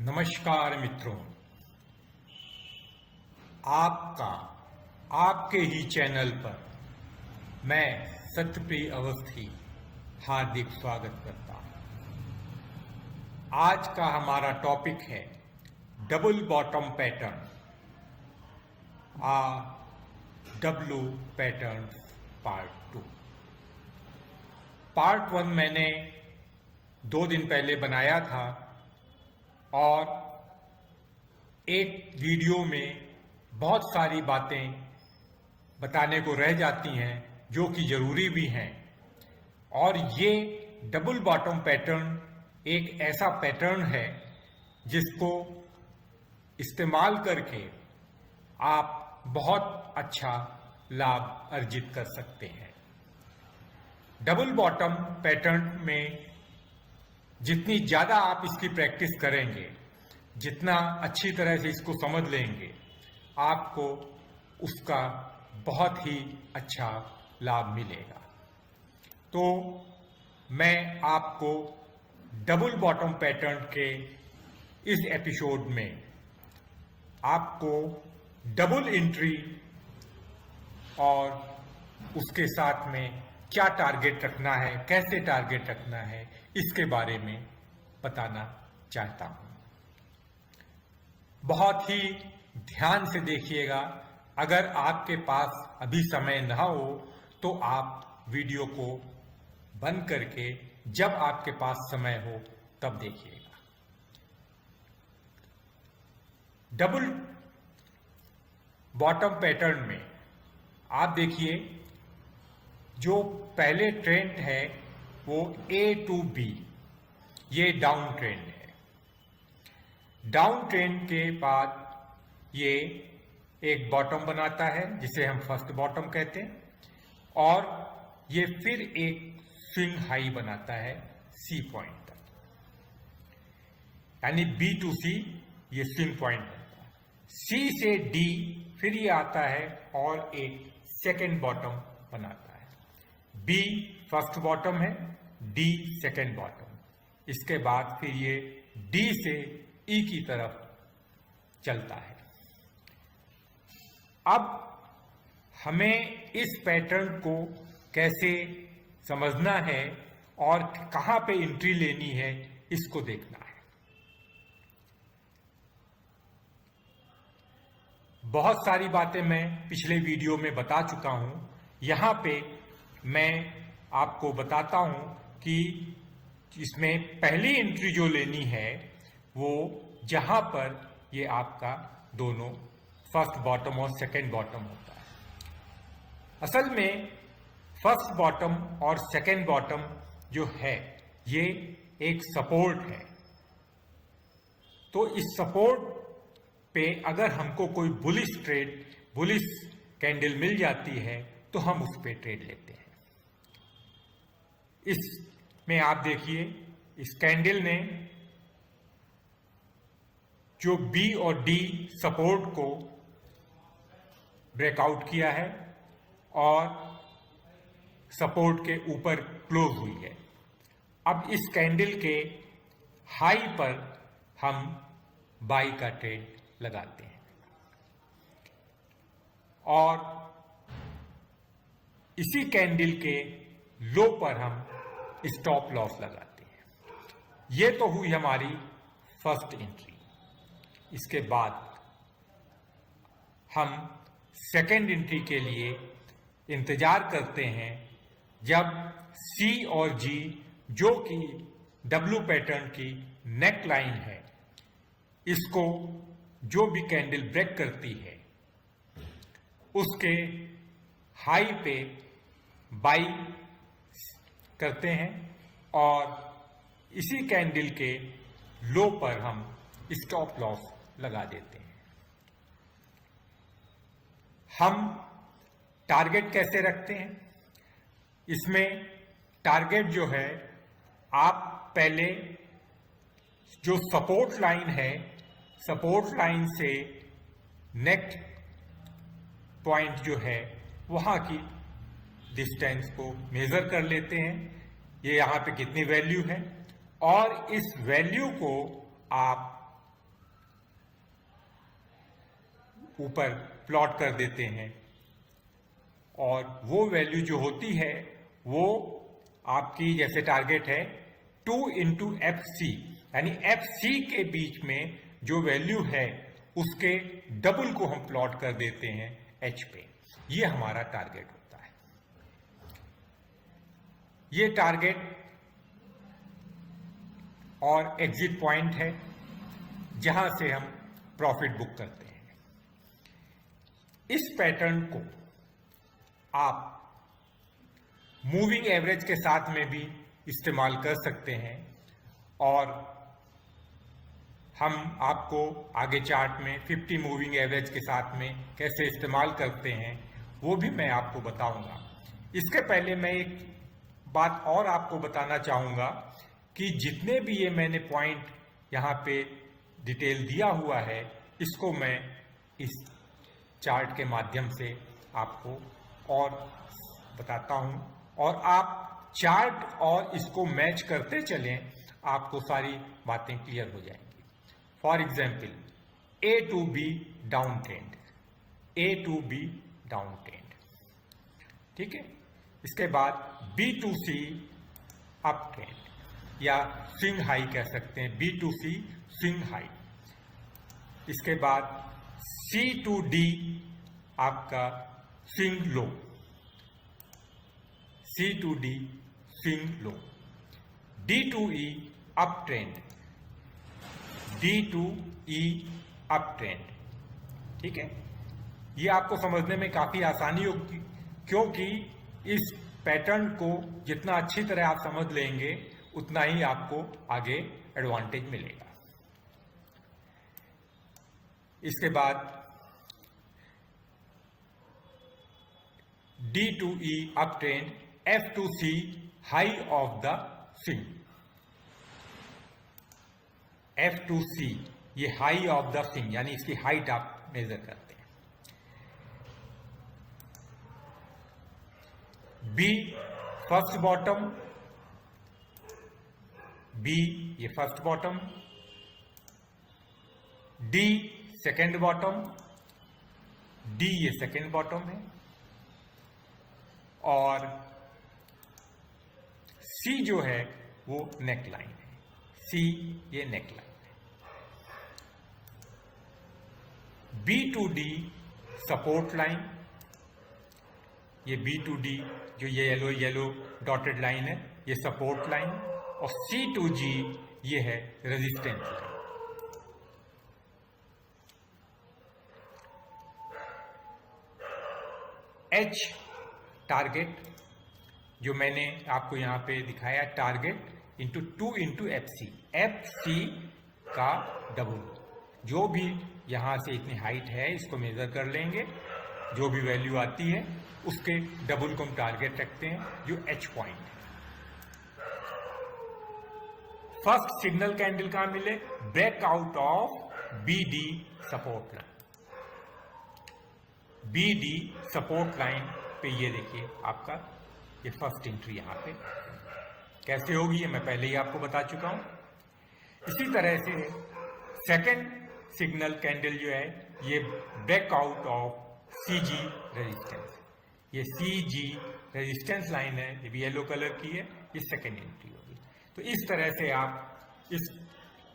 नमस्कार मित्रों, आपका आपके ही चैनल पर मैं सत्यप्रिय अवस्थी हार्दिक स्वागत करता हूं। आज का हमारा टॉपिक है double bottom pattern, W pattern part 2। Part 1 मैंने 2 दिन पहले बनाया था और एक वीडियो में बहुत सारी बातें बताने को रह जाती हैं जो कि ज़रूरी भी हैं। और ये डबल बॉटम पैटर्न एक ऐसा पैटर्न है जिसको इस्तेमाल करके आप बहुत अच्छा लाभ अर्जित कर सकते हैं। डबल बॉटम पैटर्न में जितनी ज़्यादा आप इसकी प्रैक्टिस करेंगे, जितना अच्छी तरह से इसको समझ लेंगे, आपको उसका बहुत ही अच्छा लाभ मिलेगा। तो मैं आपको डबल बॉटम पैटर्न के इस एपिसोड में आपको डबल एंट्री और उसके साथ में क्या टारगेट रखना है, कैसे टारगेट रखना है, इसके बारे में बताना चाहता हूं। बहुत ही ध्यान से देखिएगा। अगर आपके पास अभी समय ना हो तो आप वीडियो को बंद करके जब आपके पास समय हो तब देखिएगा। डबल बॉटम पैटर्न में आप देखिए, जो पहले ट्रेंड है वो A to B, ये डाउन ट्रेंड है। डाउन ट्रेंड के बाद ये एक बॉटम बनाता है जिसे हम फर्स्ट बॉटम कहते हैं, और ये फिर एक स्विंग हाई बनाता है C पॉइंट तक, यानी B to C ये स्विंग पॉइंट बनता है। C से D फिर ये आता है और एक सेकेंड बॉटम बनाता है। B फर्स्ट बॉटम है, D सेकेंड बॉटम। इसके बाद फिर ये D से E की तरफ चलता है। अब हमें इस पैटर्न को कैसे समझना है और कहां पे एंट्री लेनी है, इसको देखना है। बहुत सारी बातें मैं पिछले वीडियो में बता चुका हूं। यहां पे मैं आपको बताता हूं कि इसमें पहली एंट्री जो लेनी है वो जहां पर ये आपका दोनों फर्स्ट बॉटम और सेकेंड बॉटम होता है। असल में फर्स्ट बॉटम और सेकेंड बॉटम जो है ये एक सपोर्ट है। तो इस सपोर्ट पे अगर हमको कोई बुलिश कैंडल मिल जाती है तो हम उस पे ट्रेड लेते हैं। इसमें आप देखिए, इस कैंडल ने जो B और D सपोर्ट को ब्रेकआउट किया है और सपोर्ट के ऊपर क्लोज हुई है। अब इस कैंडल के हाई पर हम बाई का ट्रेड लगाते हैं और इसी कैंडल के लो पर हम स्टॉप लॉस लगाते हैं। ये तो हुई हमारी फर्स्ट एंट्री। इसके बाद हम सेकेंड एंट्री के लिए इंतजार करते हैं जब C और G, जो कि डब्लू पैटर्न की नेक लाइन है, इसको जो भी कैंडल ब्रेक करती है उसके हाई पे बाई करते हैं और इसी कैंडल के लो पर हम स्टॉप लॉस लगा देते हैं। हम टारगेट कैसे रखते हैं? इसमें टारगेट जो है, आप पहले जो सपोर्ट लाइन है, सपोर्ट लाइन से नेक्स्ट पॉइंट जो है वहां की डिस्टेंस को मेजर कर लेते हैं। ये यहां पे कितनी वैल्यू है और इस वैल्यू को आप ऊपर प्लॉट कर देते हैं और वो वैल्यू जो होती है वो आपकी जैसे टारगेट है 2 into FC, यानी FC के बीच में जो वैल्यू है उसके डबल को हम प्लॉट कर देते हैं H पे। ये हमारा टारगेट होता है। ये टारगेट और एग्जिट पॉइंट है जहां से हम प्रॉफिट बुक करते हैं। इस पैटर्न को आप मूविंग एवरेज के साथ में भी इस्तेमाल कर सकते हैं और हम आपको आगे चार्ट में 50 मूविंग एवरेज के साथ में कैसे इस्तेमाल करते हैं वो भी मैं आपको बताऊंगा। इसके पहले मैं एक बात और आपको बताना चाहूंगा कि जितने भी ये मैंने पॉइंट यहाँ पे डिटेल दिया हुआ है इसको मैं इस चार्ट के माध्यम से आपको और बताता हूँ और आप चार्ट और इसको मैच करते चलें, आपको सारी बातें क्लियर हो जाएंगी। For example A to B down trend, A to B down trend, ठीक है। इसके बाद B to C up trend या स्विंग हाई कह सकते हैं, B to C swing high. इसके बाद C to D आपका swing low, C to D swing low, D to E up trend, D to E up trend, ठीक है। ये आपको समझने में काफी आसानी होगी क्योंकि इस पैटर्न को जितना अच्छी तरह आप समझ लेंगे उतना ही आपको आगे एडवांटेज मिलेगा। इसके बाद D to E up trend, F to C high of the swing, F to C ये हाई ऑफ द स्विंग यानी इसकी हाइट आप मेजर करते हैं। B फर्स्ट बॉटम, B ये first bottom, D second bottom, D ये second bottom है और C जो है वो नेक लाइन है, C ये नेक लाइन है। B to D support line, ये B to D जो ये येलो डॉटेड लाइन है ये सपोर्ट लाइन और C to G ये है रेजिस्टेंस लाइन। H टारगेट जो मैंने आपको यहां पे दिखाया, target into 2 into FC, FC का डबल, जो भी यहां से इतनी हाइट है इसको मेजर कर लेंगे, जो भी वैल्यू आती है उसके डबल को हम टारगेट रखते हैं जो H पॉइंट है। फर्स्ट सिग्नल कैंडल कहां मिले, breakout of BD support line, BD support line पे ये देखिए आपका ये फर्स्ट एंट्री यहां पे कैसे होगी ये मैं पहले ही आपको बता चुका हूं। इसी तरह से सेकंड सिग्नल कैंडल जो है ये ब्रेकआउट ऑफ CG रेजिस्टेंस, ये CG रेजिस्टेंस लाइन है, ये भी येलो कलर की है, ये सेकंड एंट्री होगी। तो इस तरह से आप इस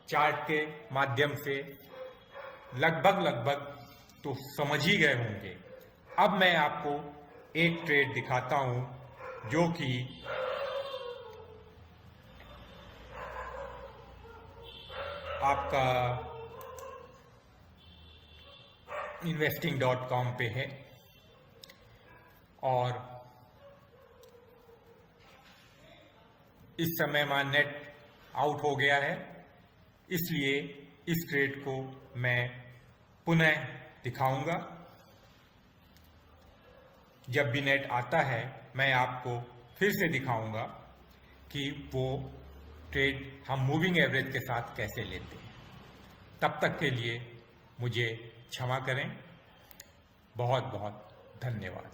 चार्ट के माध्यम से लगभग तो समझ ही गए होंगे। अब मैं आपको एक ट्रेड दिखाता हूं जो कि आपका investing.com पे है और इस समय वहां नेट आउट हो गया है, इसलिए इस ट्रेड को मैं पुनः दिखाऊंगा। जब भी नेट आता है मैं आपको फिर से दिखाऊंगा कि वो ट्रेड हम मूविंग एवरेज के साथ कैसे लेते हैं। तब तक के लिए मुझे क्षमा करें। बहुत बहुत धन्यवाद।